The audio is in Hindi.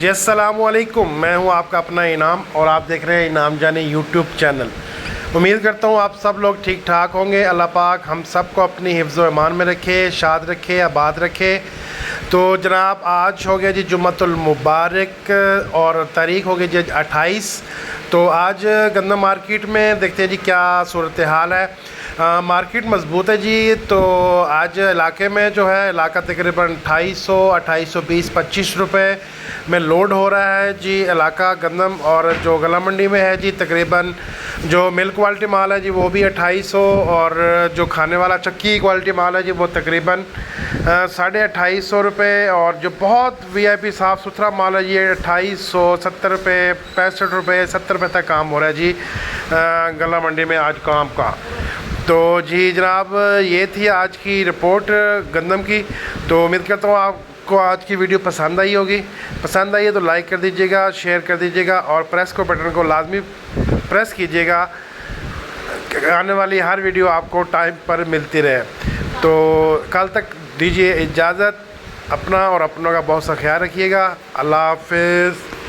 जी अस्सलामुअलैकुम, मैं हूं आपका अपना इनाम और आप देख रहे हैं इनाम जानी यूट्यूब चैनल। उम्मीद करता हूं आप सब लोग ठीक ठाक होंगे। अल्लाह पाक हम सब को अपनी हिफ्ज़ व ईमान में रखे, शाद रखे, आबाद रखे। तो जनाब आज हो गया जी जुम्मतुल मुबारक और तारीख़ हो गई जी 28। तो आज गंदम मार्केट में देखते हैं जी क्या सूरत हाल है। मार्केट मजबूत है जी। तो आज इलाके में जो है इलाका तकरीबन 2820 25 रुपये में लोड हो रहा है जी इलाका गंदम। और जो गला मंडी में है जी तकरीबन जो मिल्क क्वालिटी माल है जी वो भी 2800 और जो खाने वाला चक्की क्वालिटी माल है जी वो तकरीबन 2850 रुपये। और जो बहुत वीआईपी साफ़ सुथरा माल है ये 2870 रुपये 65 रुपये 70 रुपये तक काम हो रहा है जी गला मंडी में आज काम का। तो जी जनाब ये थी आज की रिपोर्ट गंदम की। तो उम्मीद करता हूँ आपको आज की वीडियो पसंद आई होगी। पसंद आई है तो लाइक कर दीजिएगा, शेयर कर दीजिएगा और प्रेस को बटन को लाजमी प्रेस कीजिएगा। आने वाली हर वीडियो आपको टाइम पर मिलती रहे। तो कल तक दीजिए इजाज़त। अपना और अपनों का बहुत सा ख्याल रखिएगा। अल्लाह हाफ़िज़।